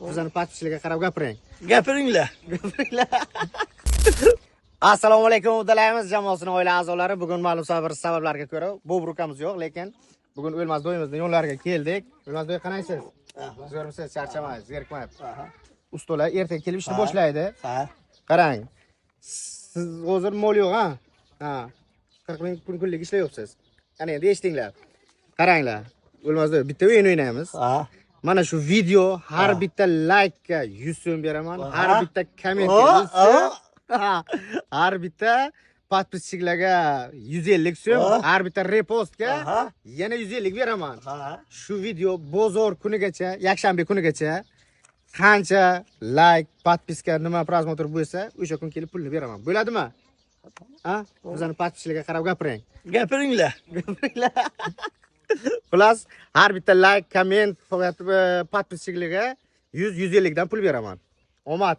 Bizani patishlarga qarab gapiring. Gapiringlar. Assalomu alaykum o'dalaymiz jamoasining oila a'zolari. Bugun ma'lum sabablarga ko'ra bu brukamiz yo'q, lekin bugun O'lmas do'yimizning yo'llariga keldik. O'lmas do'y qanaysiz? Zo'rmisiz? Charchamaysiz, zerikmayapsiz. Ustolar ertaga kelib ishni boshlaydi. Ha. Qarang. Siz hozir mol yo'q, ha? Ha. 40 ming kunlik ishlayapsiz. Qani endi eshitinglar. Qaranglar. O'lmas do'y bitta o'yin o'ynaymiz. Ha. Mana shu video har bitta like ga 100 so'm beraman. Har bitta kommentga 100 so'm. Har bitta podpischilarga 150 so'm, har bitta repostga yana 150 beraman. Shu video bozor kunigacha, yakshanba kunigacha qancha like, podpiska, nima prasmotr bo'lsa, o'sha kun kelib pulni beraman. Bo'ladimi? Ha? Bizani podpischilarga qarab gapiring. Gapiringlar. Plus har bitta like, komment, podpischilarga 100-150 dan pul beraman. Omad.